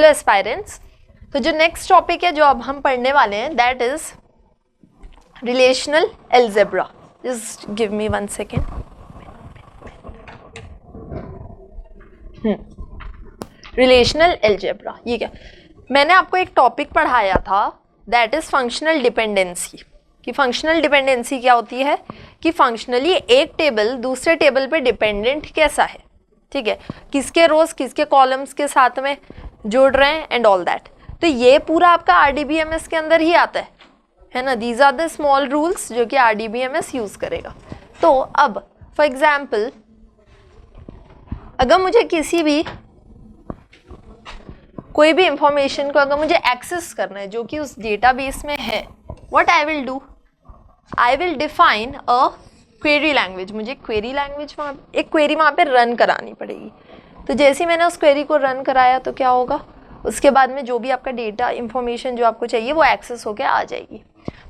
Hello aspirants, तो जो next topic है जो अब हम पढ़ने वाले हैं that is relational algebra. Just give me 1 second. Relational algebra ये क्या? मैंने आपको एक टॉपिक पढ़ाया था दैट इज फंक्शनल डिपेंडेंसी. कि फंक्शनल डिपेंडेंसी क्या होती है कि फंक्शनली एक टेबल दूसरे टेबल पे डिपेंडेंट कैसा है, ठीक है, किसके रोज किसके कॉलम्स के साथ में जोड़ रहे हैं एंड ऑल दैट. तो ये पूरा आपका RDBMS के अंदर ही आता है ना. These are the small rules जो कि RDBMS यूज करेगा. तो अब फॉर एग्जाम्पल अगर मुझे किसी भी कोई भी इंफॉर्मेशन को अगर मुझे एक्सेस करना है जो कि उस डेटाबेस में है, what I will do, I will define a query language. मुझे क्वेरी लैंग्वेज एक क्वेरी वहाँ पे रन करानी पड़ेगी. तो जैसे ही मैंने उस क्वेरी को रन कराया तो क्या होगा, उसके बाद में जो भी आपका डेटा इंफॉर्मेशन जो आपको चाहिए वो एक्सेस होके आ जाएगी.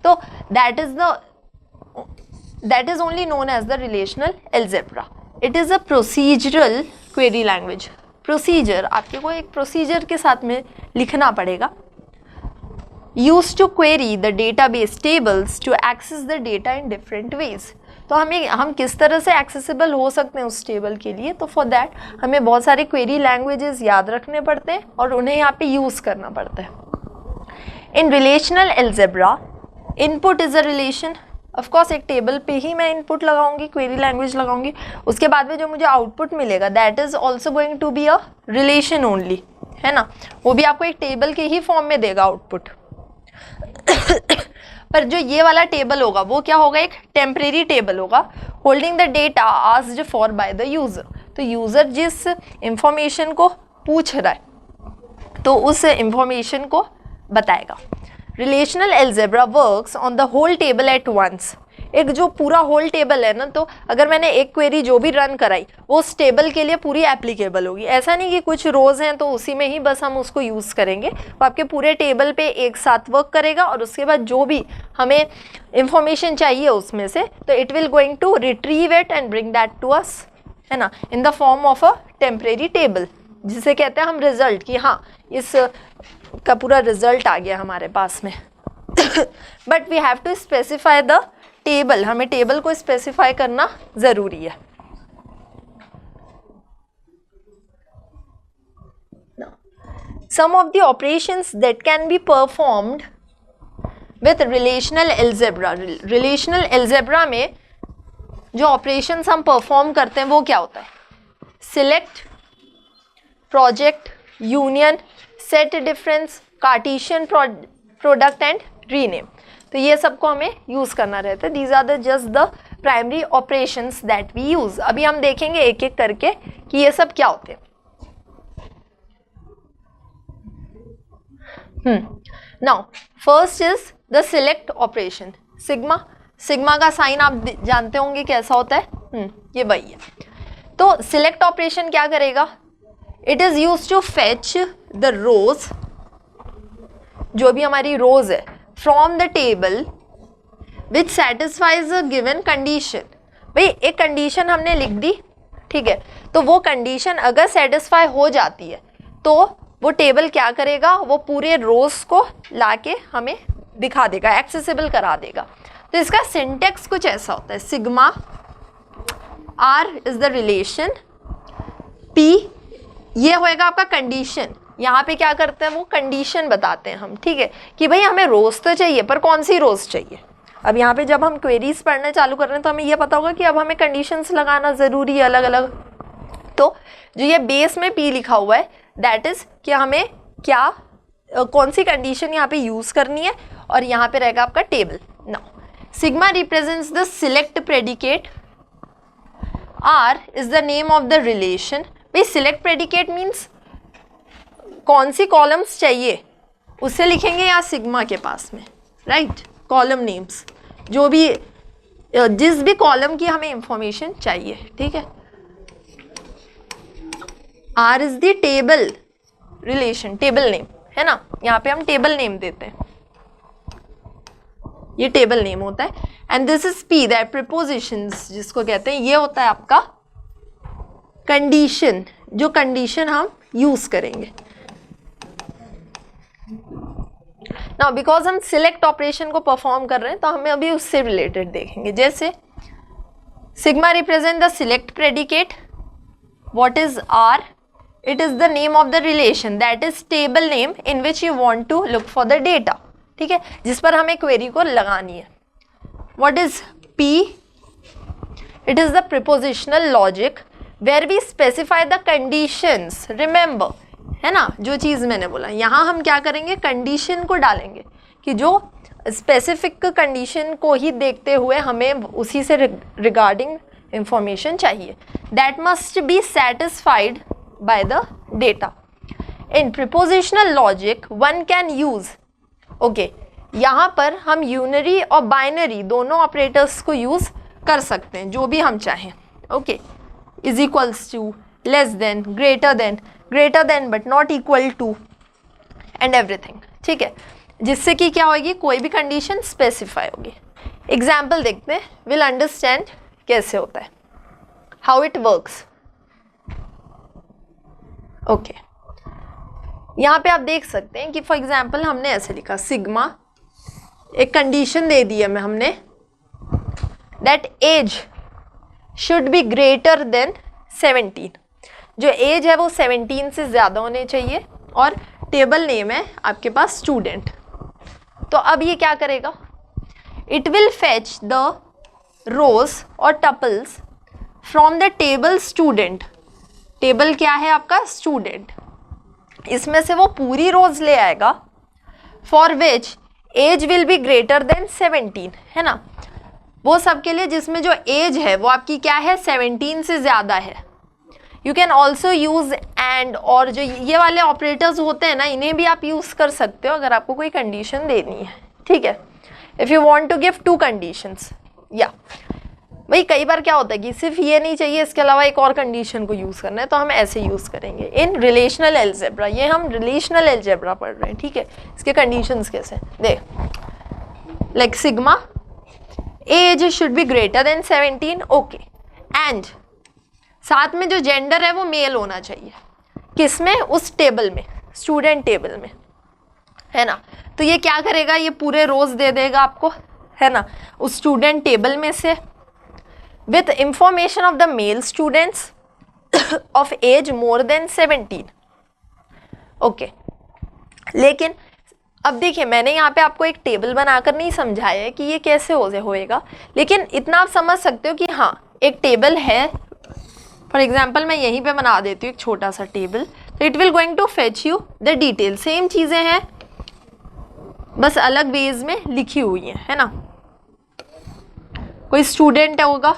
तो that is only known as the relational algebra. It is a procedural query language. Procedure आपके को एक प्रोसीजर के साथ में लिखना पड़ेगा. Use to query the database tables to access the data in different ways. तो हम किस तरह से एक्सेसिबल हो सकते हैं उस टेबल के लिए, तो फॉर दैट हमें बहुत सारे क्वेरी लैंग्वेजेस याद रखने पड़ते हैं और उन्हें यहाँ पे यूज़ करना पड़ता है. In relational algebra input is a relation. Of course एक टेबल पे ही मैं इनपुट लगाऊंगी, क्वेरी लैंग्वेज लगाऊंगी, उसके बाद में जो मुझे आउटपुट मिलेगा that is also going to be a relation only, है ना. वो भी आपको एक टेबल के ही फॉर्म में देगा आउटपुट. पर जो ये वाला टेबल होगा वो क्या होगा, एक टेम्परेरी टेबल होगा holding the data asked for by the user. तो यूजर जिस इंफॉर्मेशन को पूछ रहा है तो उस इंफॉर्मेशन को बताएगा. Relational algebra works on the whole table at once. एक जो पूरा होल टेबल है ना, तो अगर मैंने एक क्वेरी जो भी रन कराई वो उस टेबल के लिए पूरी एप्लीकेबल होगी. ऐसा नहीं कि कुछ रोज हैं तो उसी में ही बस हम उसको यूज़ करेंगे. वो आपके पूरे टेबल पे एक साथ वर्क करेगा और उसके बाद जो भी हमें इंफॉर्मेशन चाहिए उसमें से तो it will going to retrieve it and bring that to us, है ना, in the form of a temporary table, जिसे कहते हैं हम रिजल्ट, कि हाँ इस का पूरा रिजल्ट आ गया हमारे पास में. But we have to specify the table. हमें टेबल को स्पेसिफाई करना जरूरी है. Some of the operations that can be performed with relational algebra. Relational algebra में जो operations हम perform करते हैं वो क्या होता है, select, project, union, set difference, Cartesian product and rename. तो ये सबको हमें यूज़ करना रहता है. These are the just the primary operations that we use. अभी हम देखेंगे एक एक करके कि ये सब क्या होते हैं. Now first is the select operation. Sigma का साइन आप जानते होंगे कैसा होता है. ये वही है. तो सिलेक्ट ऑपरेशन क्या करेगा, it is use to fetch the rows, जो भी हमारी रोज है, from the table which satisfies a given condition. भाई एक कंडीशन हमने लिख दी, ठीक है, तो वो कंडीशन अगर सेटिस्फाई हो जाती है तो वो टेबल क्या करेगा, वो पूरे रोज को लाके हमें दिखा देगा, एक्सेसिबल करा देगा. तो इसका सिंटेक्स कुछ ऐसा होता है, sigma R is the relation, P ये होएगा आपका कंडीशन. यहाँ पे क्या करते हैं, वो कंडीशन बताते हैं हम, ठीक है, कि भाई हमें रोज तो चाहिए पर कौन सी रोज चाहिए. अब यहाँ पे जब हम क्वेरीज पढ़ने चालू कर रहे हैं तो हमें ये पता होगा कि अब हमें कंडीशंस लगाना ज़रूरी है अलग अलग. तो जो ये बेस में पी लिखा हुआ है दैट इज़ कि हमें क्या कौन सी कंडीशन यहाँ पे यूज़ करनी है, और यहाँ पे रहेगा आपका table. Now sigma represents the select predicate, R is the name of the relation. भाई सिलेक्ट प्रेडिकेट मीन्स कौन सी कॉलम्स चाहिए उससे लिखेंगे या सिग्मा के पास में, राइट, कॉलम नेम्स, जो भी जिस भी कॉलम की हमें इंफॉर्मेशन चाहिए, ठीक है. R is the table relation, table name, है ना, यहाँ पे हम टेबल नेम देते हैं, ये टेबल नेम होता है. And this is P that prepositions जिसको कहते हैं, ये होता है आपका कंडीशन, जो कंडीशन हम यूज करेंगे. नाउ बिकॉज हम सिलेक्ट ऑपरेशन को परफॉर्म कर रहे हैं तो हमें अभी उससे रिलेटेड देखेंगे. जैसे sigma represent the select predicate. What is R? It is the name of the relation that is table name in which you want to look for the data. ठीक है, जिस पर हमें क्वेरी को लगानी है. What is P? It is the prepositional logic where we specify the conditions. Remember, है ना, जो चीज़ मैंने बोला, यहाँ हम क्या करेंगे, कंडीशन को डालेंगे कि जो स्पेसिफिक कंडीशन को ही देखते हुए हमें उसी से रिगार्डिंग इंफॉर्मेशन चाहिए. That must be satisfied by the data. In prepositional logic one can use. Okay, यहाँ पर हम यूनरी और बाइनरी दोनों ऑपरेटर्स को यूज़ कर सकते हैं, जो भी हम चाहें. Okay, is equals to, less than, greater than but not equal to and everything. ठीक है, जिससे कि क्या होगी, कोई भी कंडीशन स्पेसिफाई होगी. एग्जाम्पल देखते हैं, विल अंडरस्टैंड कैसे होता है, हाउ इट वर्क्स. ओके, यहाँ पे आप देख सकते हैं कि फॉर एग्जाम्पल हमने ऐसे लिखा, सिग्मा, एक कंडीशन दे दी है मैं हमने, that age should be greater than 17. जो एज है वो 17 से ज़्यादा होने चाहिए और टेबल नेम है आपके पास स्टूडेंट. तो अब ये क्या करेगा, इट विल फेच द रोज और tuples from the table student. Table क्या है आपका, स्टूडेंट. इसमें से वो पूरी रोज ले आएगा for which age will be greater than 17, है ना, वो सब के लिए जिसमें जो एज है वो आपकी क्या है, 17 से ज़्यादा है. You can also use and, और जो ये वाले ऑपरेटर्स होते हैं ना, इन्हें भी आप यूज़ कर सकते हो अगर आपको कोई कंडीशन देनी है. ठीक है, if you want to give 2 conditions. या भाई कई बार क्या होता है कि सिर्फ ये नहीं चाहिए, इसके अलावा एक और कंडीशन को यूज़ करना है, तो हम ऐसे यूज़ करेंगे इन रिलेशनल एल्जेब्रा. ये हम रिलेशनल एल्जेब्रा पढ़ रहे हैं. ठीक है, इसके कंडीशंस कैसे देख, like sigma age should be greater than 17. Okay, and साथ में जो जेंडर है वो मेल होना चाहिए. किसमें, उस टेबल में, स्टूडेंट टेबल में, है ना. तो ये क्या करेगा, ये पूरे रोज दे देगा आपको, है ना, उस स्टूडेंट टेबल में से, with information of the male students of age more than 17. Okay, लेकिन अब देखिए मैंने यहाँ पे आपको एक टेबल बनाकर नहीं समझाया है कि ये कैसे होएगा, लेकिन इतना आप समझ सकते हो कि हाँ एक टेबल है. फॉर एग्जाम्पल मैं यहीं पे बना देती हूँ एक छोटा सा टेबल. तो it will going to fetch you the detail. Same चीज़ें हैं, बस अलग वेज में लिखी हुई हैं, है ना. कोई स्टूडेंट होगा,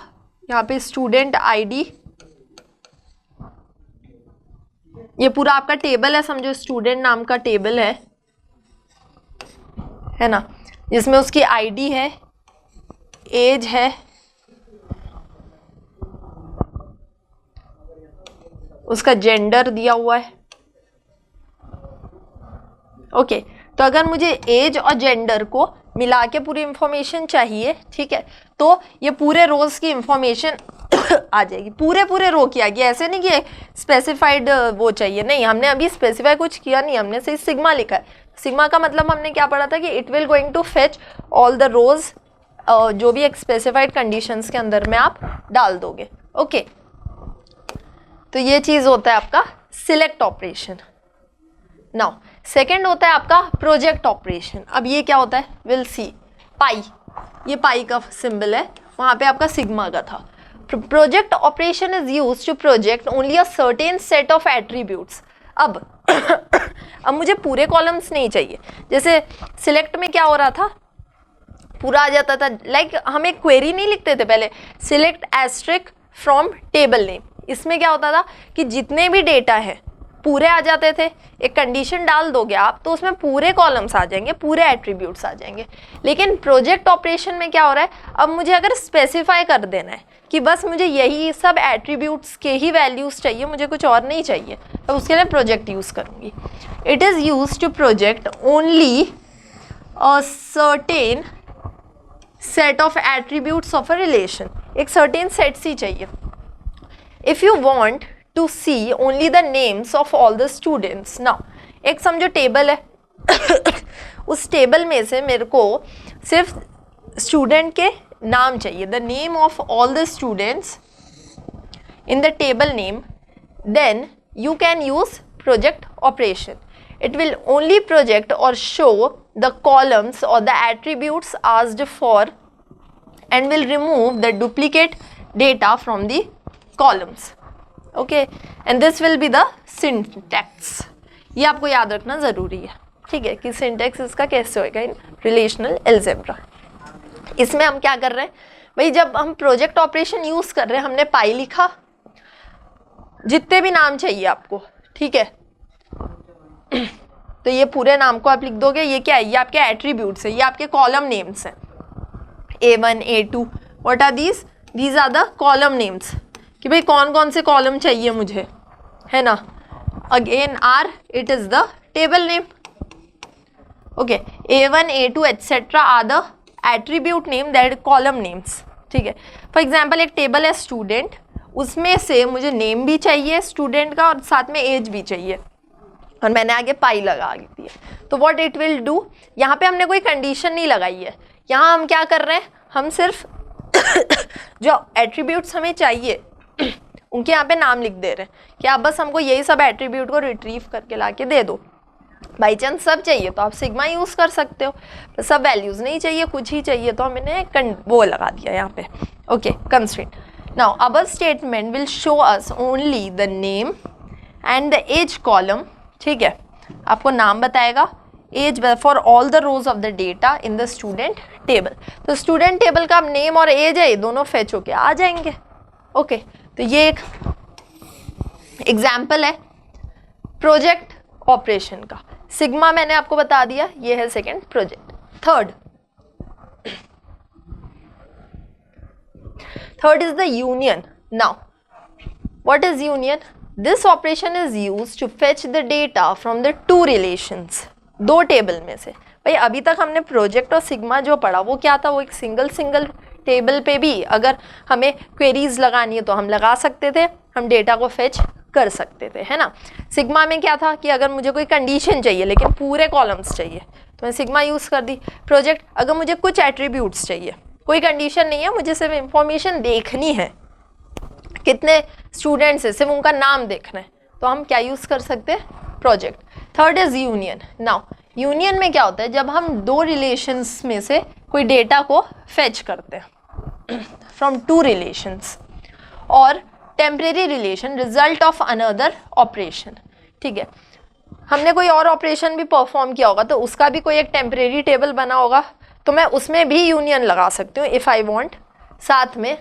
यहाँ पे स्टूडेंट आईडी, ये पूरा आपका टेबल है, समझो स्टूडेंट नाम का टेबल है ना, जिसमें उसकी आईडी है, एज है, उसका जेंडर दिया हुआ है. ओके, तो अगर मुझे एज और जेंडर को मिला के पूरी इंफॉर्मेशन चाहिए, ठीक है, तो ये पूरे रोज की इंफॉर्मेशन आ जाएगी. पूरे रो की आएगी. ऐसे नहीं कि स्पेसिफाइड वो चाहिए, नहीं, हमने अभी स्पेसिफाई कुछ किया नहीं, हमने सिर्फ सिग्मा लिखा है. सिग्मा का मतलब हमने क्या पढ़ा था कि it will going to fetch all the rows, जो भी एक स्पेसिफाइड कंडीशंस के अंदर में आप डाल दोगे. ओके, तो ये चीज़ होता है आपका सिलेक्ट ऑपरेशन. नाउ सेकेंड होता है आपका प्रोजेक्ट ऑपरेशन. अब ये क्या होता है, विल सी. पाई, ये पाई का सिंबल है, वहाँ पे आपका सिग्मा का था. Project operation is use to project only a certain set of attributes. अब मुझे पूरे कॉलम्स नहीं चाहिए. जैसे सिलेक्ट में क्या हो रहा था, पूरा आ जाता था, लाइक हम एक क्वेरी नहीं लिखते थे पहले, select asterisk from table name. इसमें क्या होता था कि जितने भी डेटा है पूरे आ जाते थे. एक कंडीशन डाल दोगे आप तो उसमें पूरे कॉलम्स आ जाएंगे, पूरे एट्रीब्यूट्स आ जाएंगे. लेकिन प्रोजेक्ट ऑपरेशन में क्या हो रहा है, अब मुझे अगर स्पेसिफाई कर देना है कि बस मुझे यही सब एट्रीब्यूट्स के ही वैल्यूज़ चाहिए, मुझे कुछ और नहीं चाहिए, तो उसके लिए प्रोजेक्ट यूज़ करूँगी. It is use to project only a certain set of attributes of a relation. एक सर्टेन सेट्स ही चाहिए. If you want to see only the names of all the students. Now एक समझो table है उस table में से मेरे को सिर्फ स्टूडेंट के नाम चाहिए, the name of all the students in the table name, then you can use project operation. It will only project or show the columns or the attributes asked for and will remove the duplicate data from the columns. Okay, and this will be the syntax. ये आपको याद रखना ज़रूरी है, ठीक है, कि syntax इसका कैसे होएगा इन relational algebra. इसमें हम क्या कर रहे हैं भाई, जब हम प्रोजेक्ट ऑपरेशन यूज़ कर रहे हैं, हमने पाई लिखा, जितने भी नाम चाहिए आपको, ठीक है, तो ये पूरे नाम को आप लिख दोगे। ये क्या है, ये आपके एट्रीब्यूट्स है, ये आपके कॉलम नेम्स हैं, A1 A2 what are these are the column names, कि भाई कौन कौन से कॉलम चाहिए मुझे, है ना। Again R it is the table name, okay, A1 A2 etcetera are the attribute name, that column names, ठीक है। फॉर एग्जाम्पल एक टेबल है स्टूडेंट, उसमें से मुझे नेम भी चाहिए स्टूडेंट का और साथ में एज भी चाहिए, और मैंने आगे पाई लगा दी है। तो व्हाट इट विल डू, यहाँ पे हमने कोई कंडीशन नहीं लगाई है, यहाँ हम क्या कर रहे हैं, हम सिर्फ जो एट्रीब्यूट्स हमें चाहिए उनके यहाँ पे नाम लिख दे रहे हैं कि आप बस हमको यही सब एट्रीब्यूट को रिट्रीव करके ला के दे दो। बाई चांस सब चाहिए तो आप सिग्मा यूज़ कर सकते हो, सब वैल्यूज़ नहीं चाहिए, कुछ ही चाहिए तो हमने वो लगा दिया यहाँ पे, okay, constraint. Now our statement will show us only the name and the age column, ठीक है, आपको नाम बताएगा, age for all the rows of the data in the student table. तो स्टूडेंट टेबल का नेम और एज है, ये दोनों फेच होके आ जाएंगे, ओके। तो ये एक एग्जाम्पल है प्रोजेक्ट ऑपरेशन का। सिग्मा मैंने आपको बता दिया, ये है second project. Third is the union. Now, what is union? This operation is used to fetch the data from the two relations. दो टेबल में से। भाई अभी तक हमने प्रोजेक्ट और सिग्मा जो पढ़ा वो क्या था, वो एक सिंगल टेबल पे भी अगर हमें क्वेरीज लगानी है तो हम लगा सकते थे, हम डेटा को फेच कर सकते थे, है ना। सिग्मा में क्या था कि अगर मुझे कोई कंडीशन चाहिए लेकिन पूरे कॉलम्स चाहिए तो मैं सिग्मा यूज़ कर दी। प्रोजेक्ट अगर मुझे कुछ एट्रीब्यूट्स चाहिए, कोई कंडीशन नहीं है, मुझे सिर्फ इंफॉर्मेशन देखनी है, कितने स्टूडेंट्स है, सिर्फ उनका नाम देखना है, तो हम क्या यूज़ कर सकते हैं, project. Third is union. Now union में क्या होता है, जब हम दो रिलेशंस में से कोई डेटा को फेच करते हैं फ्रॉम टू रिलेशंस, और temporary relation result of another operation, ठीक है। हमने कोई और ऑपरेशन भी परफॉर्म किया होगा तो उसका भी कोई एक टेम्परेरी टेबल बना होगा, तो मैं उसमें भी यूनियन लगा सकती हूँ इफ़ आई वांट। साथ में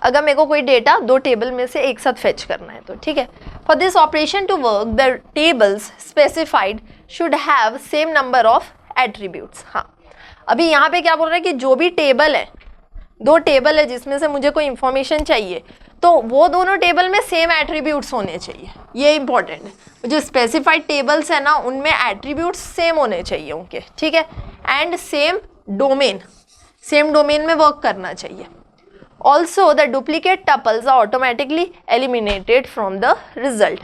अगर मेरे को कोई डेटा दो टेबल में से एक साथ फेच करना है तो, ठीक है। For this operation to work the tables specified should have same number of attributes. हाँ, अभी यहाँ पे क्या बोल रहा है कि जो भी टेबल है, दो टेबल है जिसमें से मुझे कोई इंफॉर्मेशन चाहिए, तो वो दोनों टेबल में सेम एट्रीब्यूट्स होने चाहिए, ये इंपॉर्टेंट है। जो स्पेसिफाइड टेबल्स है ना, उनमें एट्रीब्यूट्स सेम होने चाहिए उनके, ठीक है, एंड सेम डोमेन में वर्क करना चाहिए। Also the duplicate tuples are automatically eliminated from the result.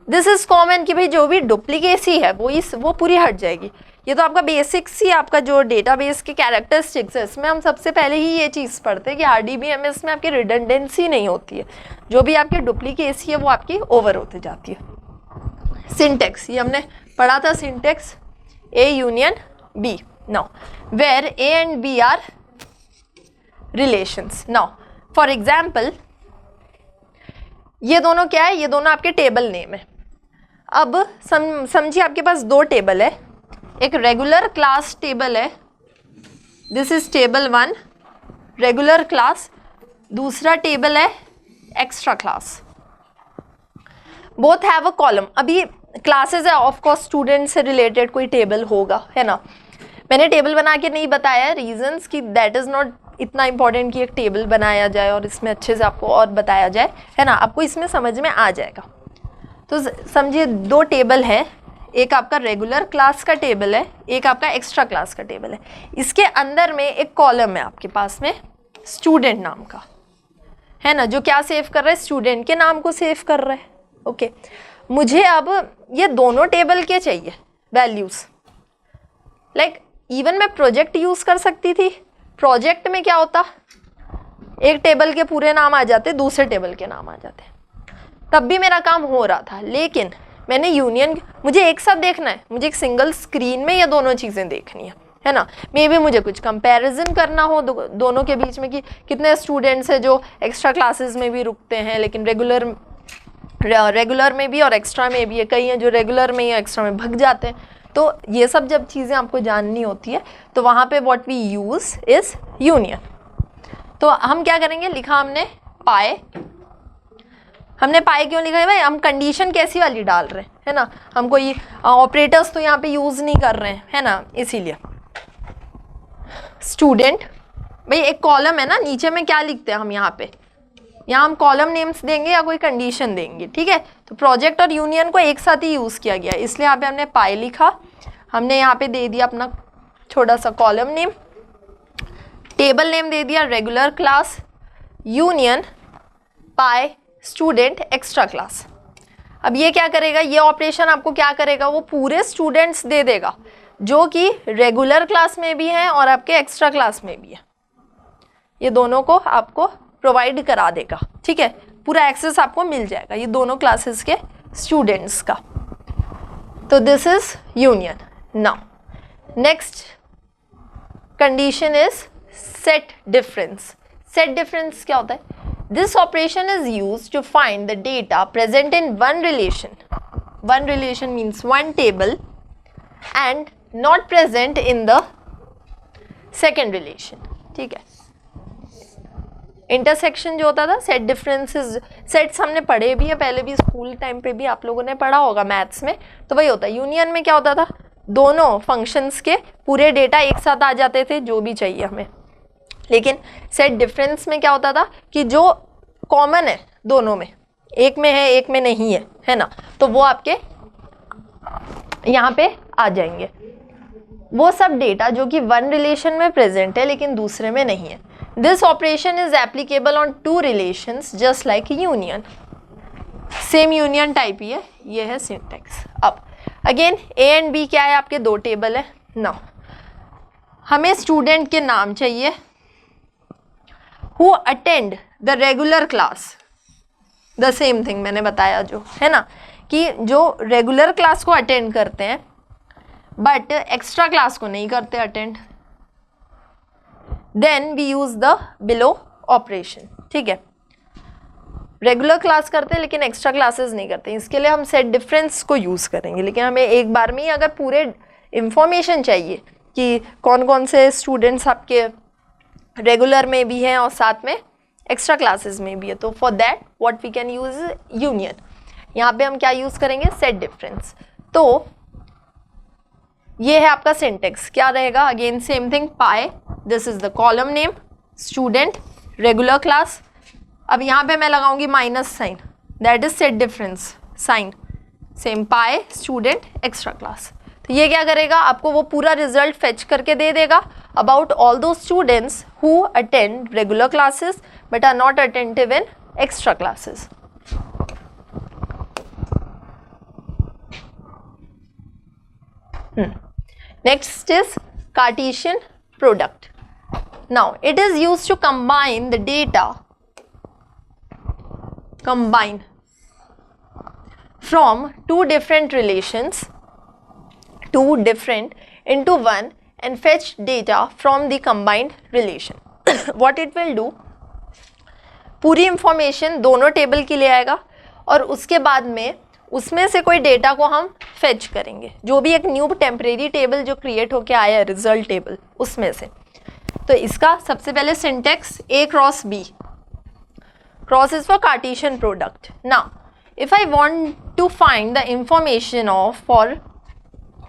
This is common कि भाई जो भी डुप्लीकेसी है वो पूरी हट जाएगी। ये तो आपका बेसिक्स ही, आपका जो डेटाबेस के कैरेक्टरिस्टिक्स है, इसमें हम सबसे पहले ही ये चीज़ पढ़ते हैं कि RDBMS में आपकी रिडंडेंसी नहीं होती है, जो भी आपकी डुप्लीकेसी है वो आपकी ओवर होते जाती है। सिंटेक्स, ये हमने पढ़ा था, syntax A union B। Now where A and B are relations. Now for example ये दोनों क्या है, ये दोनों आपके टेबल नेम है। अब समझिए आपके पास दो टेबल है, एक रेगुलर क्लास टेबल है, this is table 1 regular class, दूसरा टेबल है extra class. Both have a column. अभी क्लासेस है, ऑफ कोर्स स्टूडेंट से रिलेटेड कोई टेबल होगा, है ना। मैंने टेबल बना के नहीं बताया रीजंस कि दैट इज़ नॉट इतना इंपॉर्टेंट कि एक टेबल बनाया जाए और इसमें अच्छे से आपको और बताया जाए, है ना, आपको इसमें समझ में आ जाएगा। तो समझिए दो टेबल है, एक आपका रेगुलर क्लास का टेबल है, एक आपका एक्स्ट्रा क्लास का टेबल है। इसके अंदर में एक कॉलम है आपके पास में स्टूडेंट नाम का, है ना, जो क्या सेव कर रहा है, स्टूडेंट के नाम को सेव कर रहा है, ओके। मुझे अब ये दोनों टेबल के चाहिए वैल्यूज़, लाइक इवन मैं प्रोजेक्ट यूज़ कर सकती थी। प्रोजेक्ट में क्या होता, एक टेबल के पूरे नाम आ जाते, दूसरे टेबल के नाम आ जाते, तब भी मेरा काम हो रहा था। लेकिन मैंने यूनियन, मुझे एक साथ देखना है, मुझे एक सिंगल स्क्रीन में ये दोनों चीज़ें देखनी है ना। मे बी मुझे कुछ कंपैरिजन करना हो दोनों के बीच में कि कितने स्टूडेंट्स हैं जो एक्स्ट्रा क्लासेस में भी रुकते हैं लेकिन रेगुलर में भी और एक्स्ट्रा में भी है, कई हैं जो रेगुलर में या एक्स्ट्रा में भाग जाते हैं। तो ये सब जब चीज़ें आपको जाननी होती है तो वहाँ पे what we use is union. तो हम क्या करेंगे, लिखा हमने पाए। हमने पाए क्यों लिखा है भाई, हम कंडीशन कैसी वाली डाल रहे हैं, है ना, हम कोई ऑपरेटर्स तो यहाँ पे यूज़ नहीं कर रहे हैं, है ना, इसीलिए। स्टूडेंट, भाई एक कॉलम है ना, नीचे में क्या लिखते हैं हम यहाँ पे, यहाँ हम कॉलम नेम्स देंगे या कोई कंडीशन देंगे, ठीक है। तो प्रोजेक्ट और यूनियन को एक साथ ही यूज़ किया गया, इसलिए यहाँ पे हमने पाई लिखा। हमने यहाँ पे दे दिया अपना छोटा सा कॉलम नेम, टेबल नेम दे दिया रेगुलर क्लास, यूनियन, पाई, स्टूडेंट, एक्स्ट्रा क्लास। अब ये क्या करेगा, ये ऑपरेशन आपको क्या करेगा, वो पूरे स्टूडेंट्स दे देगा जो कि रेगुलर क्लास में भी हैं और आपके एक्स्ट्रा क्लास में भी है। ये दोनों को आपको प्रोवाइड करा देगा, ठीक है, पूरा एक्सेस आपको मिल जाएगा ये दोनों क्लासेस के स्टूडेंट्स का। तो this is union. Now next condition is set difference. Set difference क्या होता है, this operation is used to find the data present in one relation. One relation means one table and not present in the second relation, ठीक है। Intersection जो होता था, set differences, sets हमने पढ़े भी है पहले भी, स्कूल टाइम पे भी आप लोगों ने पढ़ा होगा मैथ्स में, तो वही होता है। यूनियन में क्या होता था, दोनों फंक्शंस के पूरे डेटा एक साथ आ जाते थे जो भी चाहिए हमें। लेकिन सेट डिफरेंस में क्या होता था कि जो कॉमन है दोनों में, एक में है एक में नहीं है ना, तो वो आपके यहाँ पे आ जाएंगे। वो सब डेटा जो कि वन रिलेशन में प्रेजेंट है लेकिन दूसरे में नहीं है। This operation is applicable on two relations just like union. Same union type ही है, ये है सिंटैक्स। अब अगेन ए एंड बी क्या है, आपके दो टेबल है ना। हमें स्टूडेंट के नाम चाहिए who attend the regular class, the same thing मैंने बताया जो है ना, कि जो रेगुलर क्लास को अटेंड करते हैं बट एक्स्ट्रा क्लास को नहीं करते attend, then we use the below operation, ठीक है। रेगुलर क्लास करते हैं लेकिन एक्स्ट्रा क्लासेस नहीं करते, इसके लिए हम सेट डिफरेंस को यूज़ करेंगे। लेकिन हमें एक बार में ही अगर पूरे इंफॉर्मेशन चाहिए कि कौन कौन से स्टूडेंट्स आपके रेगुलर में भी हैं और साथ में एक्स्ट्रा क्लासेस में भी है, तो for that what we can use union. यहाँ पे हम क्या यूज़ करेंगे, सेट डिफरेंस। तो ये है आपका सिंटेक्स, क्या रहेगा, again same thing, pi, this is the column name, student, regular class. अब यहाँ पे मैं लगाऊंगी minus sign, that is set difference sign, same pi, student, extra class. तो ये क्या करेगा, आपको वो पूरा रिजल्ट फेच करके दे देगा about all those students who attend regular classes but are not attentive in extra classes. Next is Cartesian product. Now it is used to combine the data, from two different relations, into one and fetch data from the combined relation. What it will do, पूरी information दोनों table की ले आएगा और उसके बाद में उसमें से कोई डेटा को हम फेच करेंगे, जो भी एक न्यू टेम्परेरी टेबल जो क्रिएट होके आया है रिजल्ट टेबल उसमें से। तो इसका सबसे पहले syntax A cross B, cross is for Cartesian product. Now if I want to find the information of for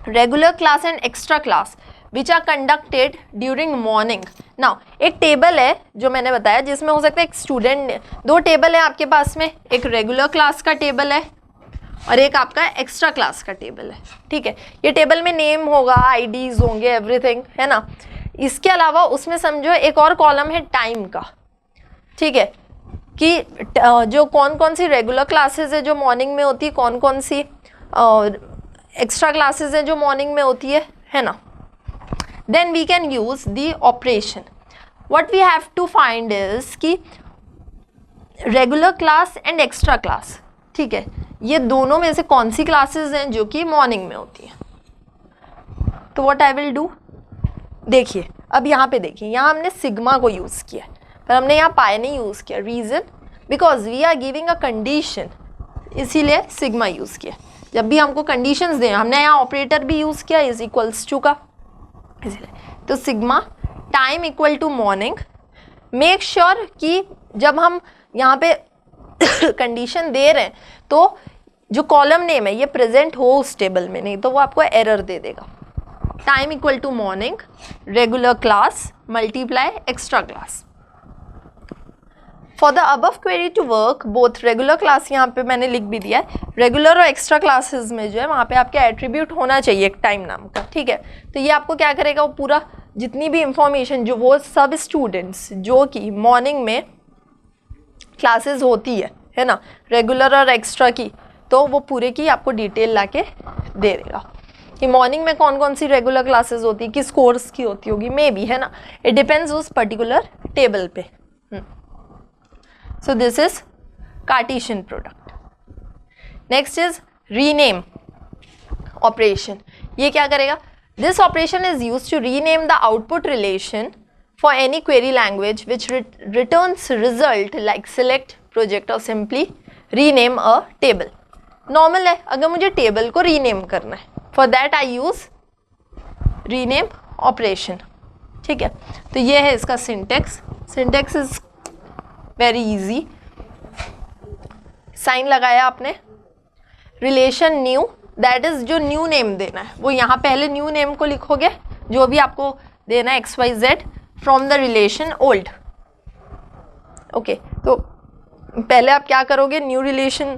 regular class and extra class which are conducted during morning. नाउ एक table है जो मैंने बताया जिसमें हो सकता है एक स्टूडेंट, दो टेबल है आपके पास में, एक रेगुलर क्लास का टेबल है और एक आपका एक्स्ट्रा क्लास का टेबल है, ठीक है। ये टेबल में नेम होगा, आईडीज होंगे, एवरीथिंग, है ना। इसके अलावा उसमें समझो एक और कॉलम है टाइम का, ठीक है, कि जो कौन कौन सी रेगुलर क्लासेस है जो मॉर्निंग में होती है, कौन कौन सी एक्स्ट्रा क्लासेस है जो मॉर्निंग में होती है ना। Then we can use the operation. What we have to find is कि regular class and extra class, ठीक है, ये दोनों में से कौन सी क्लासेस हैं जो कि मॉर्निंग में होती हैं. तो व्हाट आई विल डू, देखिए अब यहाँ पे देखिए, यहाँ हमने सिग्मा को यूज़ किया पर हमने यहाँ पाई नहीं यूज़ किया. Reason because we are giving a condition, इसीलिए सिग्मा यूज़ किया. जब भी हमको कंडीशंस दें, हमने यहाँ ऑपरेटर भी यूज़ किया इज इक्वल्स टू का, इसलिए. तो sigma time equal to morning. Make sure कि जब हम यहाँ पे कंडीशन दे रहे हैं तो जो कॉलम नेम है ये प्रेजेंट हो उस टेबल में, नहीं तो वो आपको एरर दे देगा. Time equal to morning, regular class multiply extra class. For the above query to work both regular class, यहाँ पे मैंने लिख भी दिया है, रेगुलर और एक्स्ट्रा क्लासेस में जो है वहाँ पे आपके एट्रीब्यूट होना चाहिए एक टाइम नाम का, ठीक है. तो ये आपको क्या करेगा, वो पूरा जितनी भी इंफॉर्मेशन जो वो सब स्टूडेंट्स जो कि मॉर्निंग में क्लासेस होती है ना, रेगुलर और एक्स्ट्रा की, तो वो पूरे की आपको डिटेल लाके दे देगा कि मॉर्निंग में कौन कौन सी रेगुलर क्लासेस होती है, किस कोर्स की होती होगी, मे बी, है ना, इट डिपेंड्स उस पर्टिकुलर टेबल पे. So this is Cartesian product. Next is rename operation. ये क्या करेगा, this operation is used to rename the output relation for any query language which returns result like select, project or simply rename a table. Normal है, अगर मुझे table को rename करना है, for that I use rename operation, ठीक है. तो ये है इसका syntax. Syntax is very easy. Sign लगाया आपने, रिलेशन न्यू, दैट इज जो न्यू नेम देना है वो यहाँ पहले न्यू नेम को लिखोगे, जो भी आपको देना है XYZ from the relation old. Okay, तो पहले आप क्या करोगे, न्यू रिलेशन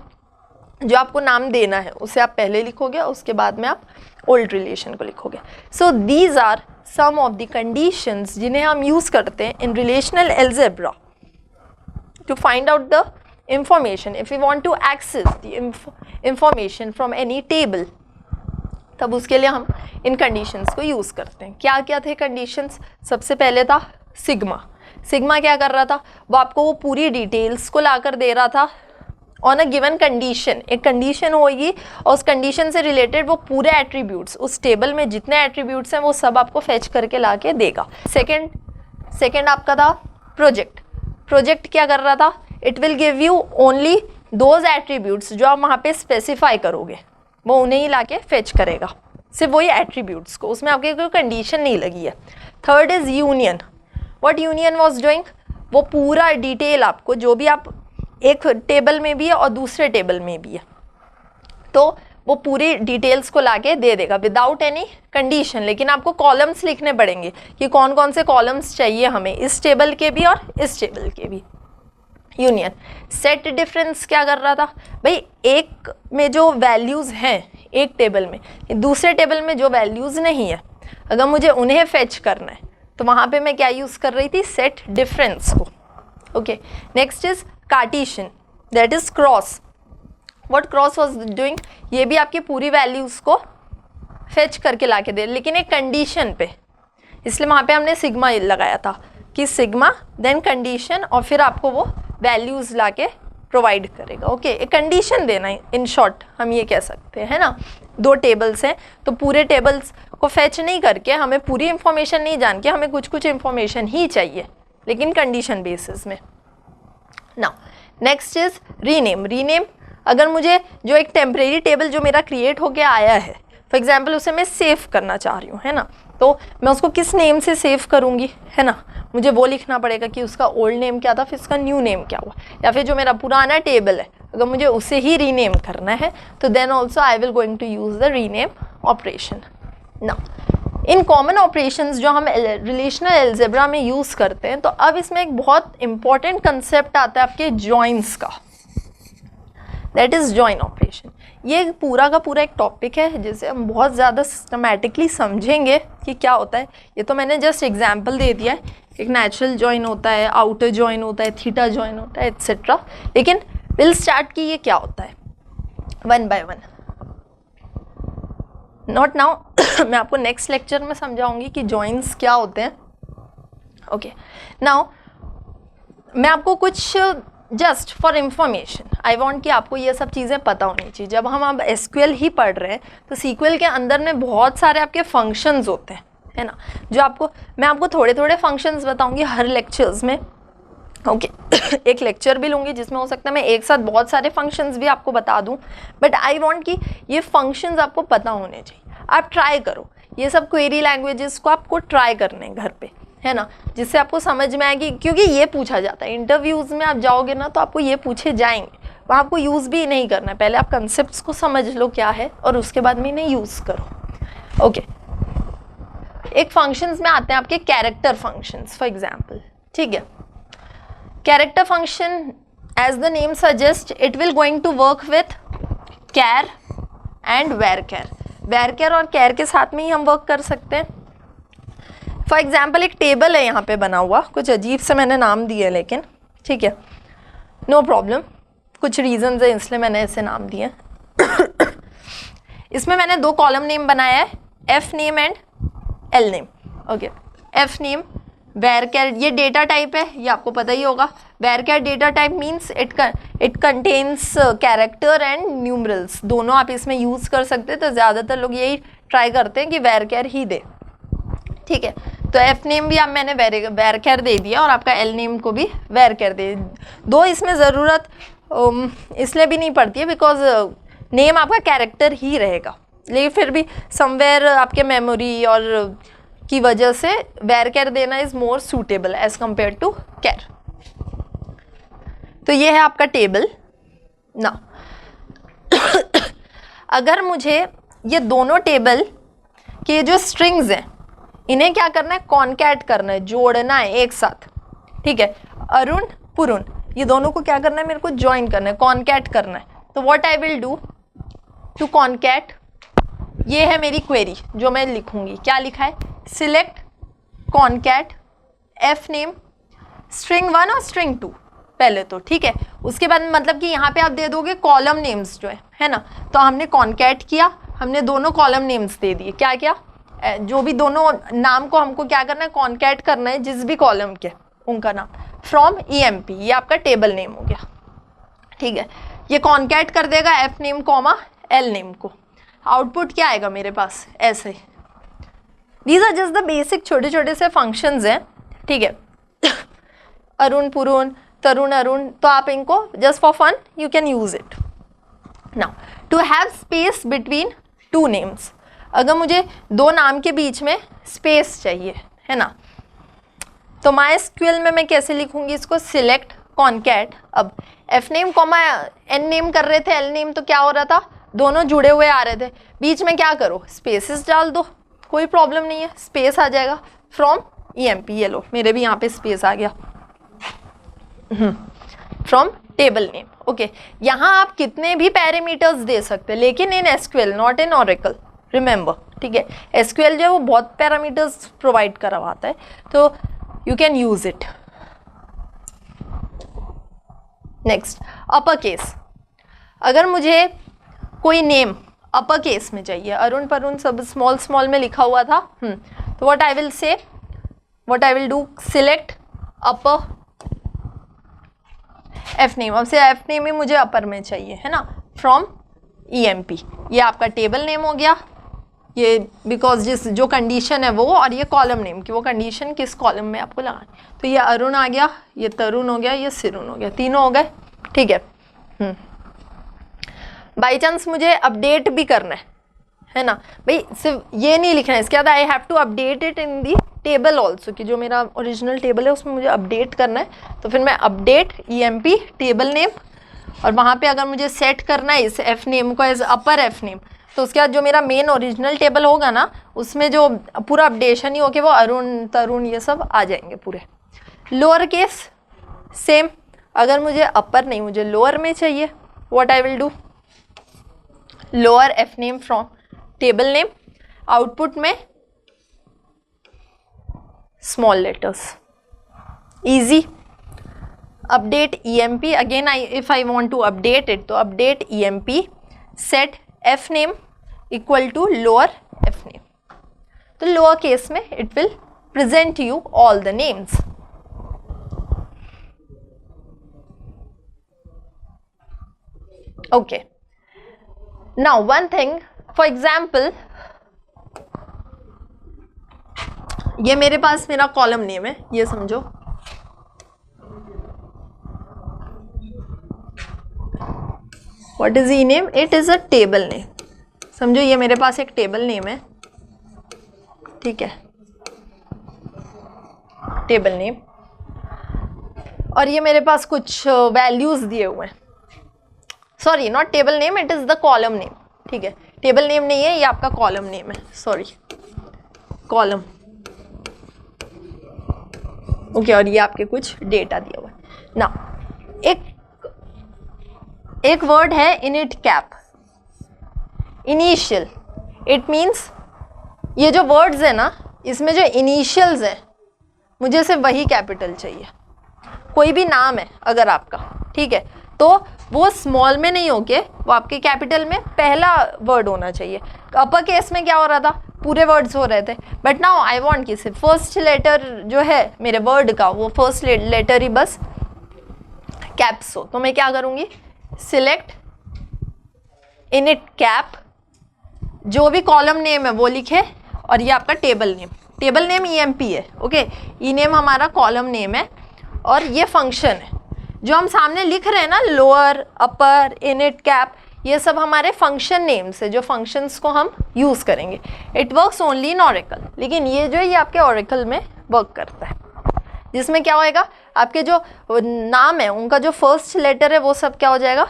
जो आपको नाम देना है उसे आप पहले लिखोगे, उसके बाद में आप ओल्ड रिलेशन को लिखोगे. So these are some of the conditions जिन्हें हम यूज़ करते हैं in relational algebra to find out the information. If you want to access the information from any table, तब उसके लिए हम इन कंडीशंस को यूज़ करते हैं. क्या क्या थे कंडीशंस, सबसे पहले था सिग्मा. सिग्मा क्या कर रहा था, वो आपको वो पूरी डिटेल्स को लाकर दे रहा था ऑन अ गिवन कंडीशन. एक कंडीशन होगी और उस कंडीशन से रिलेटेड वो पूरे एट्रीब्यूट्स, उस टेबल में जितने एट्रीब्यूट्स हैं वो सब आपको फेच करके ला के देगा. सेकेंड आपका था प्रोजेक्ट. प्रोजेक्ट क्या कर रहा था, it will give you only those attributes जो आप वहाँ पे स्पेसिफाई करोगे, वो उन्हें ही लाके फेच करेगा, सिर्फ वही एट्रीब्यूट्स को, उसमें आपकी कोई कंडीशन नहीं लगी है. Third is union. What union was doing, वो पूरा डिटेल आपको जो भी आप एक टेबल में भी है और दूसरे टेबल में भी है, तो वो पूरी डिटेल्स को लाके दे देगा विदाउट एनी कंडीशन. लेकिन आपको कॉलम्स लिखने पड़ेंगे कि कौन कौन से कॉलम्स चाहिए हमें, इस टेबल के भी और इस टेबल के भी. यूनियन. सेट डिफरेंस क्या कर रहा था, भाई एक में जो वैल्यूज़ हैं एक टेबल में, दूसरे टेबल में जो वैल्यूज़ नहीं है, अगर मुझे उन्हें फेच करना है तो वहाँ पे मैं क्या यूज़ कर रही थी, सेट डिफरेंस को. Okay, next is Cartesian, that is cross. What cross was doing, ये भी आपकी पूरी वैल्यूज़ को फेच करके ला के दे, लेकिन एक कंडीशन पे, इसलिए वहाँ पे हमने सिग्मा लगाया था कि सिग्मा देन कंडीशन और फिर आपको वो वैल्यूज़ लाके प्रोवाइड करेगा. ओके, एक कंडीशन देना है, इन शॉर्ट हम ये कह सकते हैं, है ना. दो टेबल्स हैं तो पूरे टेबल्स को फेच नहीं करके, हमें पूरी इंफॉर्मेशन नहीं जान के, हमें कुछ कुछ इंफॉर्मेशन ही चाहिए लेकिन कंडीशन बेसिस में. Now next is rename. Rename, अगर मुझे जो एक टेम्परेरी टेबल जो मेरा क्रिएट होके आया है, फॉर एग्जाम्पल उसे मैं सेव करना चाह रही हूँ, है ना, तो मैं उसको किस नेम से सेव करूँगी, है ना, मुझे वो लिखना पड़ेगा कि उसका ओल्ड नेम क्या था, फिर उसका न्यू नेम क्या हुआ, या फिर जो मेरा पुराना टेबल है अगर मुझे उसे ही रीनेम करना है तो then also I will going to use the rename operation. Now in common operations जो हम रिलेशनल अलजेब्रा में यूज़ करते हैं, तो अब इसमें एक बहुत इंपॉर्टेंट कंसेप्ट आता है आपके जॉइंस का, दैट इज़ जॉइन ऑपरेशन. ये पूरा का पूरा एक टॉपिक है जिसे हम बहुत ज़्यादा सिस्टमैटिकली समझेंगे कि क्या होता है. ये तो मैंने जस्ट एग्जाम्पल दे दिया है, एक नेचुरल जॉइन होता है, आउटर जॉइन होता है, थीटा जॉइन होता है, एट्सेट्रा. लेकिन विल स्टार्ट कि ये क्या होता है one by one. Not now, मैं आपको नेक्स्ट लेक्चर में समझाऊंगी कि जॉइंस क्या होते हैं। ओके, नाउ मैं आपको कुछ just for information I want कि आपको ये सब चीज़ें पता होनी चाहिए। जब हम अब एसक्यूएल ही पढ़ रहे हैं तो सीक्वल के अंदर में बहुत सारे आपके फंक्शंस होते हैं, है ना, जो मैं आपको थोड़े थोड़े फंक्शंस बताऊंगी हर लेक्चर्स में। ओके एक लेक्चर भी लूँगी जिसमें हो सकता है मैं एक साथ बहुत सारे फंक्शंस भी आपको बता दूं, बट आई वांट कि ये फंक्शंस आपको पता होने चाहिए। आप ट्राई करो ये सब क्वेरी लैंग्वेजेस को, आपको ट्राई करने घर पे, है ना, जिससे आपको समझ में आएगी, क्योंकि ये पूछा जाता है इंटरव्यूज़ में। आप जाओगे ना तो आपको ये पूछे जाएंगे, वहाँ आपको यूज़ भी नहीं करना है। पहले आप कंसेप्ट को समझ लो क्या है और उसके बाद में इन्हें यूज़ करो। ओके, एक फंक्शंस में आते हैं आपके कैरेक्टर फंक्शंस फॉर एग्जाम्पल। ठीक है, character function as the name suggest it will going to work with char and varchar. Varchar और कैर के साथ में ही हम वर्क कर सकते हैं। फॉर एग्जाम्पल एक टेबल है यहाँ पे बना हुआ, कुछ अजीब से मैंने नाम दिए लेकिन ठीक है, नो प्रॉब्लम, कुछ रीजंस है इसलिए मैंने ऐसे नाम दिए। इसमें मैंने दो कॉलम नेम बनाया है, F name and L name. Okay, F name varchar, ये डेटा टाइप है, ये आपको पता ही होगा। Varchar data type means it contains character and numerals, दोनों आप इसमें यूज़ कर सकते हैं। तो ज़्यादातर लोग यही ट्राई करते हैं कि वेर कैर ही दे। ठीक है, तो एफ नेम भी आप मैंने वेर कैर दे दिया और आपका एल नेम को भी वेर कैर दे दो। इसमें ज़रूरत इसलिए भी नहीं पड़ती है बिकॉज नेम आपका कैरेक्टर ही रहेगा, लेकिन फिर भी समवेयर आपके मेमोरी और की वजह से वेर कैर देना is more suitable as compare to char. तो ये है आपका टेबल ना। अगर मुझे ये दोनों टेबल के जो स्ट्रिंग्स हैं इन्हें क्या करना है, कॉन्कैट करना है, जोड़ना है एक साथ। ठीक है, अरुण पुरुन, ये दोनों को क्या करना है, मेरे को ज्वाइन करना है, कॉन्कैट करना है। तो what I will do to concat, ये है मेरी क्वेरी जो मैं लिखूंगी। क्या लिखा है, select concat F name string 1 और स्ट्रिंग 2 पहले तो। ठीक है, उसके बाद मतलब कि यहाँ पे आप दे दोगे कॉलम नेम्स जो है ना। तो हमने कॉन्कैट किया, हमने दोनों कॉलम नेम्स दे दिए। क्या क्या, जो भी दोनों नाम को हमको क्या करना है, कॉन्कैट करना है, जिस भी कॉलम के उनका नाम फ्रॉम EMP, ये आपका टेबल नेम हो गया। ठीक है, ये कॉन्कैट कर देगा F name comma L name को। आउटपुट क्या आएगा मेरे पास, ऐसे। These are just the basic छोटे छोटे से फंक्शंस हैं। ठीक है, अरुण पुरुन, तरुण अरुण, तो आप इनको just for fun you can use it. Now to have space between two names, अगर मुझे दो नाम के बीच में स्पेस चाहिए, है ना, तो MySQL में मैं कैसे लिखूंगी इसको, सिलेक्ट कॉन्कैट। अब F name comma N name कर रहे थे, एल नेम तो क्या हो रहा था, दोनों जुड़े हुए आ रहे थे, बीच में क्या करो, स्पेसेस डाल दो, कोई प्रॉब्लम नहीं है, स्पेस आ जाएगा फ्रॉम EMP। ये लो मेरे भी यहाँ पे स्पेस आ गया, फ्रॉम टेबल नेम। ओके, यहाँ आप कितने भी पैरामीटर्स दे सकते हैं, लेकिन इन SQL not in Oracle, remember. ठीक है, SQL जो है वो बहुत पैरामीटर्स प्रोवाइड करवाता है, तो you can use it. Next, upper case, अगर मुझे कोई नेम अपर केस में चाहिए, अरुण परुण सब स्मॉल स्मॉल में लिखा हुआ था, तो what I will say, what I will do, select upper F name. अब से एफ नेम ही मुझे अपर में चाहिए, है ना, फ्रॉम EMP। ये आपका टेबल नेम हो गया, ये बिकॉज जिस जो कंडीशन है वो, और ये कॉलम नेम की वो कंडीशन किस कॉलम में आपको लगानी। तो ये अरुण आ गया, ये तरुण हो गया, ये सिरुन हो गया, तीनों हो गए। ठीक है, बाई चांस मुझे अपडेट भी करना है ना भाई, सिर्फ ये नहीं लिखना है, इसके बाद I have to update it in the table also, कि जो मेरा ओरिजिनल टेबल है उसमें मुझे अपडेट करना है, तो फिर मैं अपडेट EMP टेबल नेम, और वहाँ पे अगर मुझे सेट करना है इस एफ नेम को एज अपर एफ नेम, तो उसके बाद जो मेरा मेन ओरिजिनल टेबल होगा ना, उसमें जो पूरा अपडेशन ही होके वो अरुण तरुण ये सब आ जाएंगे पूरे। लोअर केस सेम, अगर मुझे अपर नहीं मुझे लोअर में चाहिए, what I will do, lower F name from table name, output में small letters, easy. Update EMP, again if I want to update it, तो update EMP, set F name equal to lower F name. तो lower case में it will present you all the names. Okay, now one thing, for example ये मेरे पास मेरा column name है, ये समझो। What is E name? It is a table name. समझो ये मेरे पास एक टेबल नेम है, ठीक है, टेबल नेम, और ये मेरे पास कुछ वैल्यूज दिए हुए हैं। Sorry, not table name, it is the column name, ठीक है, टेबल नेम नहीं है, ये आपका कॉलम नेम है, सॉरी, कॉलम। ओके, और ये आपके कुछ डेटा दिया हुआ है ना। एक वर्ड है init cap, initial. It means ये जो वर्ड्स है ना, इसमें जो इनिशियल्स है, मुझे सिर्फ वही कैपिटल चाहिए। कोई भी नाम है अगर आपका, ठीक है, तो वो स्मॉल में नहीं होके वो आपके कैपिटल में पहला वर्ड होना चाहिए। अपर केस में क्या हो रहा था, पूरे वर्ड्स हो रहे थे, बट नाउ आई वांट कि सिर्फ फर्स्ट लेटर जो है मेरे वर्ड का, वो फर्स्ट लेटर ही बस कैप्स हो। तो मैं क्या करूँगी, सिलेक्ट इनिट कैप, जो भी कॉलम नेम है वो लिखे, और ये आपका table name, table name EMP है, ओके, ई नेम हमारा कॉलम नेम है, और ये फंक्शन है जो हम सामने लिख रहे हैं ना, लोअर, अपर, इनिट, कैप, ये सब हमारे फंक्शन नेम्स है, जो फंक्शंस को हम यूज़ करेंगे। It works only in Oracle, लेकिन ये जो है ये आपके ओरेकल में वर्क करता है, जिसमें क्या होएगा, आपके जो नाम है उनका जो फर्स्ट लेटर है वो सब क्या हो जाएगा,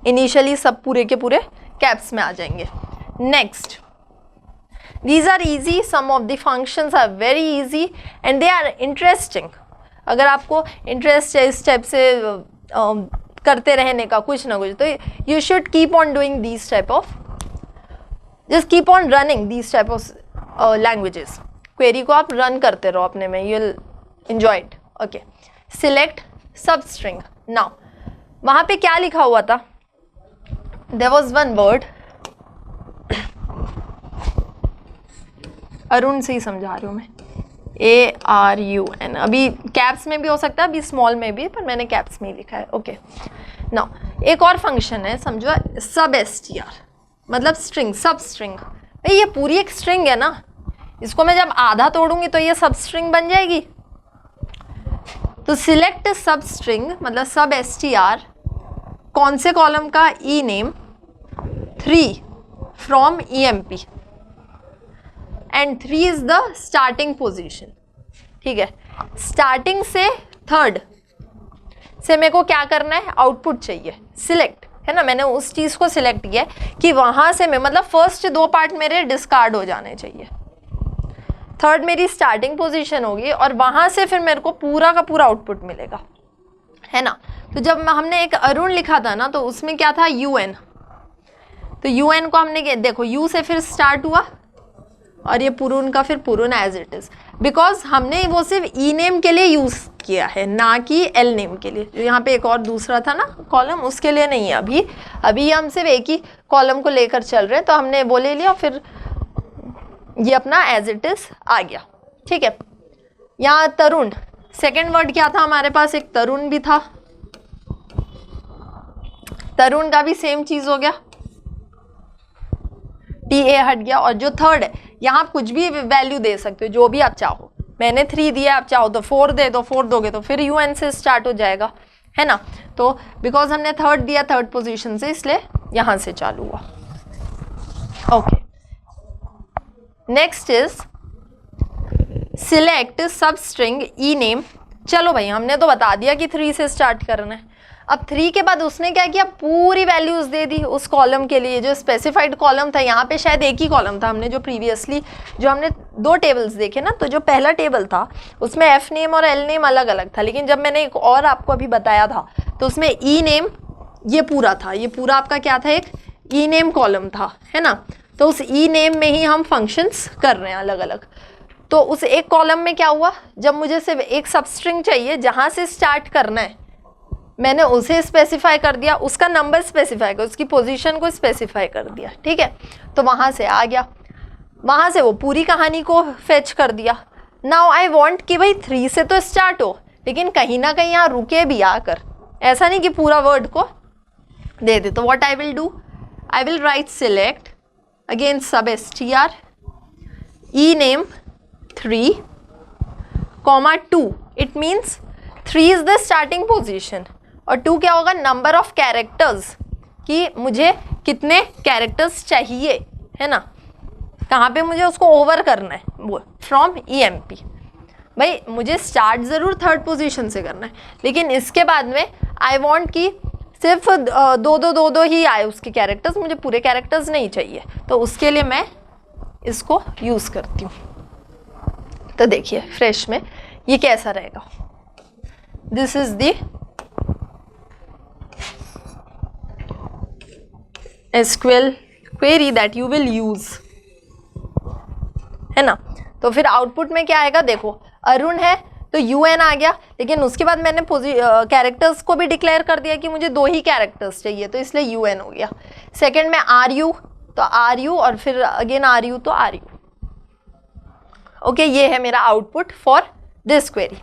इनिशियली सब पूरे के पूरे कैप्स में आ जाएंगे। Next, these are easy, some of the functions are very easy and they are interesting। अगर आपको इंटरेस्ट है इस टाइप से करते रहने का कुछ ना कुछ, तो you should keep on doing these type of, just keep on running these type of languages। Query को आप रन करते रहो अपने में, you'll enjoy it। okay, select substring। now वहाँ पे क्या लिखा हुआ था, there was one word, Arun से ही समझा रही हूँ मैं, ARUN, अभी कैप्स में भी हो सकता है, अभी स्मॉल में भी, पर मैंने कैप्स में ही लिखा है। ओके, नाउ एक और फंक्शन है, समझो, substr, मतलब स्ट्रिंग, सब स्ट्रिंग। ये पूरी एक स्ट्रिंग है ना, इसको मैं जब आधा तोड़ूंगी तो ये सब स्ट्रिंग बन जाएगी। तो सिलेक्ट सब स्ट्रिंग मतलब substr, कौन से कॉलम का, E name 3 from EMP, and 3 is the starting position, ठीक है, स्टार्टिंग से थर्ड से मेरे को क्या करना है, आउटपुट चाहिए, सिलेक्ट, है ना, मैंने उस चीज़ को सिलेक्ट किया कि वहाँ से मैं, मतलब फर्स्ट 2 पार्ट मेरे डिस्कार्ड हो जाने चाहिए, थर्ड मेरी स्टार्टिंग पोजीशन होगी, और वहाँ से फिर मेरे को पूरा का पूरा आउटपुट मिलेगा, है ना। तो जब हमने एक अरुण लिखा था ना, तो उसमें क्या था, UN, तो UN को हमने, देखो U से फिर स्टार्ट हुआ, और ये पुरून का फिर पुरून एज इट इज़, बिकॉज हमने वो सिर्फ ई नेम के लिए यूज़ किया है, ना कि एल नेम के लिए। जो यहाँ पे एक और दूसरा था ना कॉलम, उसके लिए नहीं है। अभी हम सिर्फ एक ही कॉलम को लेकर चल रहे हैं, तो हमने वो ले लिया, फिर ये अपना एज इट इज़ आ गया, ठीक है। यहाँ तरुण, सेकेंड वर्ड क्या था हमारे पास, एक तरुण भी था, तरुण का भी सेम चीज़ हो गया, TA हट गया, और जो थर्ड है यहाँ आप कुछ भी वैल्यू दे सकते हो, जो भी आप चाहो। मैंने 3 दिया, आप चाहो तो 4 दे दो, 4 दोगे तो फिर UN से स्टार्ट हो जाएगा, है ना। तो बिकॉज हमने थर्ड दिया, थर्ड पोजीशन से, इसलिए यहाँ से चालू हुआ। ओके, नेक्स्ट इज सिलेक्ट सब स्ट्रिंग ई नेम। चलो भाई, हमने तो बता दिया कि 3 से स्टार्ट करना है। अब 3 के बाद उसने क्या किया, पूरी वैल्यूज दे दी उस कॉलम के लिए, जो स्पेसिफाइड कॉलम था। यहाँ पे शायद एक ही कॉलम था, हमने जो प्रीवियसली जो हमने 2 टेबल्स देखे ना, तो जो पहला टेबल था उसमें एफ नेम और एल नेम अलग अलग था, लेकिन जब मैंने एक और आपको अभी बताया था तो उसमें ई नेम ये पूरा था, ये पूरा आपका क्या था, एक ई नेम कॉलम था, है ना। तो उस ई नेम में ही हम फंक्शंस कर रहे हैं अलग अलग। तो उस एक कॉलम में क्या हुआ, जब मुझे सिर्फ एक सबस्ट्रिंग चाहिए जहाँ से स्टार्ट करना है, मैंने उसे स्पेसिफाई कर दिया, उसका नंबर स्पेसिफाई कर, उसकी पोजीशन को स्पेसिफाई कर दिया, ठीक है। तो वहाँ से आ गया, वहाँ से वो पूरी कहानी को फेच कर दिया। नाउ आई वांट कि भाई 3 से तो स्टार्ट हो, लेकिन कहीं ना कहीं यहाँ रुके भी आकर, ऐसा नहीं कि पूरा वर्ड को दे दे। तो what I will do, I will write select again सब str E name 3, 2, it means 3 is the starting position और 2 क्या होगा, नंबर ऑफ कैरेक्टर्स, कि मुझे कितने कैरेक्टर्स चाहिए, है ना, कहाँ पे मुझे उसको ओवर करना है, वो फ्रॉम EMP। भाई मुझे स्टार्ट ज़रूर 3rd पोजीशन से करना है, लेकिन इसके बाद में आई वांट कि सिर्फ दो ही आए उसके कैरेक्टर्स, मुझे पूरे कैरेक्टर्स नहीं चाहिए। तो उसके लिए मैं इसको यूज़ करती हूँ। तो देखिए फ्रेश में ये कैसा रहेगा, this is the SQL query that you will use, है ना। तो फिर आउटपुट में क्या आएगा, देखो अरुण है तो UN आ गया, लेकिन उसके बाद मैंने कैरेक्टर्स को भी डिक्लेयर कर दिया कि मुझे 2 ही कैरेक्टर्स चाहिए, तो इसलिए UN हो गया। सेकंड में RU, तो RU और फिर अगेन RU, तो RU। ओके, ये है मेरा output for this query.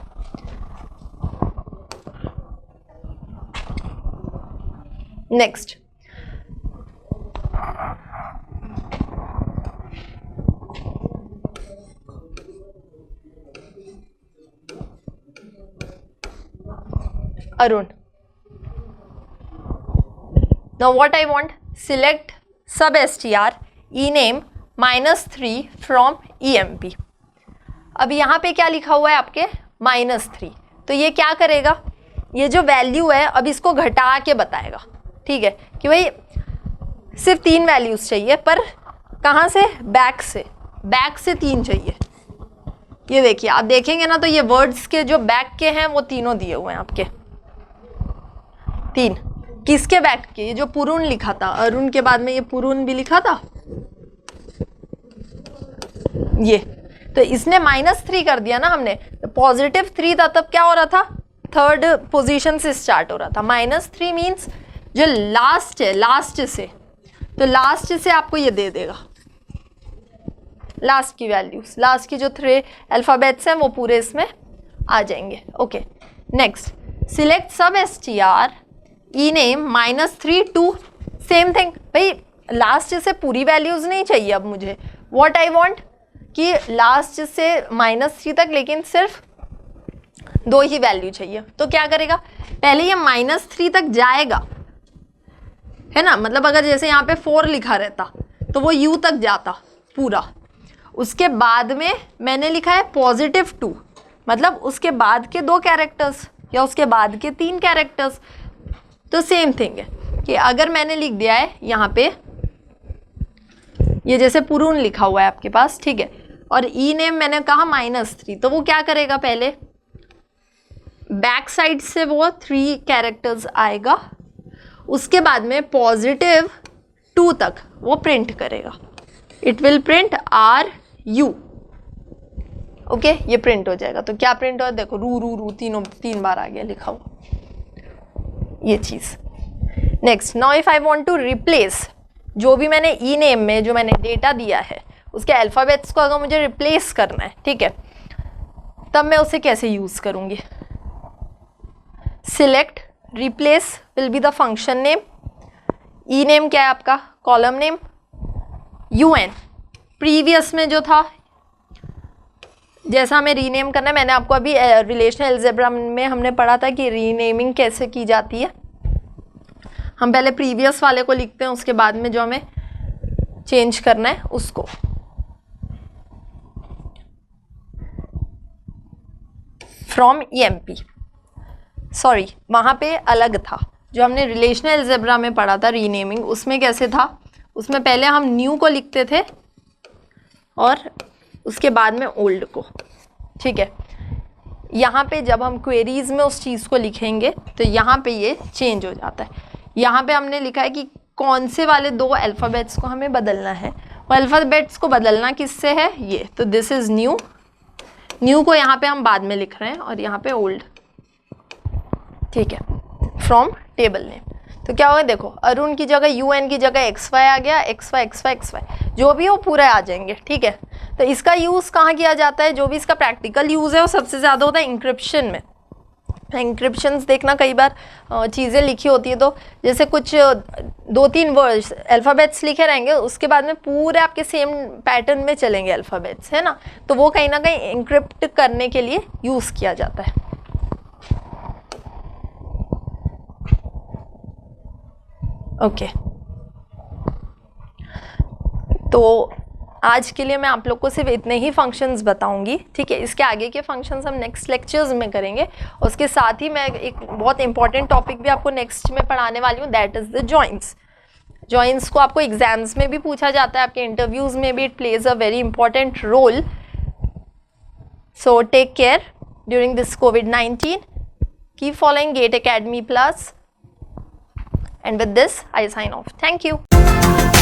Next, Arun. Now what I want, select sub str ename -3 from EMP। अब यहाँ पे क्या लिखा हुआ है आपके -3, तो ये क्या करेगा, ये जो वैल्यू है अब इसको घटा के बताएगा, ठीक है, कि भाई सिर्फ 3 वैल्यूज चाहिए, पर कहाँ से, बैक से 3 चाहिए। ये देखिए, आप देखेंगे ना तो ये वर्ड्स के जो बैक के हैं वो तीनों दिए हुए हैं आपके, 3 किसके बैक के, ये जो पुरून लिखा था, अरुण के बाद में ये पुरून भी लिखा था, ये तो इसने -3 कर दिया ना हमने, +3 था, तब क्या हो रहा था, 3rd पोजीशन से स्टार्ट हो रहा था। -3 मीन्स जो लास्ट है, लास्ट से, तो लास्ट से आपको ये दे देगा, लास्ट की वैल्यूज, लास्ट की जो 3 अल्फाबेट्स हैं वो पूरे इसमें आ जाएंगे। ओके, नेक्स्ट, सिलेक्ट सब str ename -3 to, same thing, भाई लास्ट से पूरी वैल्यूज नहीं चाहिए अब मुझे, व्हाट आई वांट कि लास्ट से -3 तक लेकिन सिर्फ 2 ही वैल्यू चाहिए। तो क्या करेगा, पहले ये -3 तक जाएगा, है ना, मतलब अगर जैसे यहाँ पे 4 लिखा रहता तो वो U तक जाता पूरा, उसके बाद में मैंने लिखा है +2, मतलब उसके बाद के 2 कैरेक्टर्स या उसके बाद के 3 कैरेक्टर्स। तो सेम थिंग है कि अगर मैंने लिख दिया है यहाँ पे, ये जैसे पुरून लिखा हुआ है आपके पास, ठीक है, और ई नेम मैंने कहा -3, तो वो क्या करेगा, पहले बैक साइड से वो 3 कैरेक्टर्स आएगा, उसके बाद में +2 तक वो प्रिंट करेगा, it will print RU। Okay, ये प्रिंट हो जाएगा। तो क्या प्रिंट हो, देखो रू 3 बार आ गया लिखा हुआ, ये चीज़। Next, now if I want to replace, जो भी मैंने ई नेम में जो मैंने डेटा दिया है उसके अल्फ़ाबेट्स को अगर मुझे रिप्लेस करना है, ठीक है, तब मैं उसे कैसे यूज़ करूँगी, select replace will be the function name, E name क्या है आपका, कॉलम नेम, UN प्रीवियस में जो था जैसा हमें रीनेम करना है, मैंने आपको अभी रिलेशनल अलजेब्रा में हमने पढ़ा था कि रीनेमिंग कैसे की जाती है। हम पहले प्रीवियस वाले को लिखते हैं, उसके बाद में जो हमें चेंज करना है उसको। फ्रॉम EMP, सॉरी वहाँ पे अलग था, जो हमने रिलेशनल अलजेब्रा में पढ़ा था रीनेमिंग, उसमें कैसे था, उसमें पहले हम न्यू को लिखते थे और उसके बाद में ओल्ड को, ठीक है। यहाँ पे जब हम क्वेरीज में उस चीज़ को लिखेंगे तो यहाँ पे ये चेंज हो जाता है। यहाँ पे हमने लिखा है कि कौन से वाले 2 अल्फ़ाबेट्स को हमें बदलना है, और अल्फ़ाबेट्स को बदलना किससे है, ये, तो दिस इज़ न्यू, न्यू को यहाँ पे हम बाद में लिख रहे हैं और यहाँ पे ओल्ड, ठीक है। From table name. तो क्या होगा, देखो अरुण की जगह UN की जगह XY आ गया, XY जो भी हो पूरे आ जाएंगे, ठीक है। तो इसका यूज़ कहाँ किया जाता है, जो भी इसका प्रैक्टिकल यूज़ है वो सबसे ज़्यादा होता है इंक्रिप्शन में। इंक्रिप्शंस देखना, कई बार चीज़ें लिखी होती है, तो जैसे कुछ 2-3 वर्ड्स अल्फ़ाबेट्स लिखे रहेंगे, उसके बाद में पूरे आपके सेम पैटर्न में चलेंगे अल्फ़ाबेट्स, है ना। तो वो कहीं ना कहीं इंक्रिप्ट करने के लिए यूज़ किया जाता है। ओके तो आज के लिए मैं आप लोग को सिर्फ इतने ही फंक्शंस बताऊंगी, ठीक है। इसके आगे के फंक्शंस हम नेक्स्ट लेक्चर्स में करेंगे। उसके साथ ही मैं एक बहुत इंपॉर्टेंट टॉपिक भी आपको नेक्स्ट में पढ़ाने वाली हूँ, that is the joints. Joints को आपको एग्जाम्स में भी पूछा जाता है, आपके इंटरव्यूज़ में भी it plays a very important role. So take care during this COVID-19, keep following GATE Academy Plus, and with this I sign off. Thank you.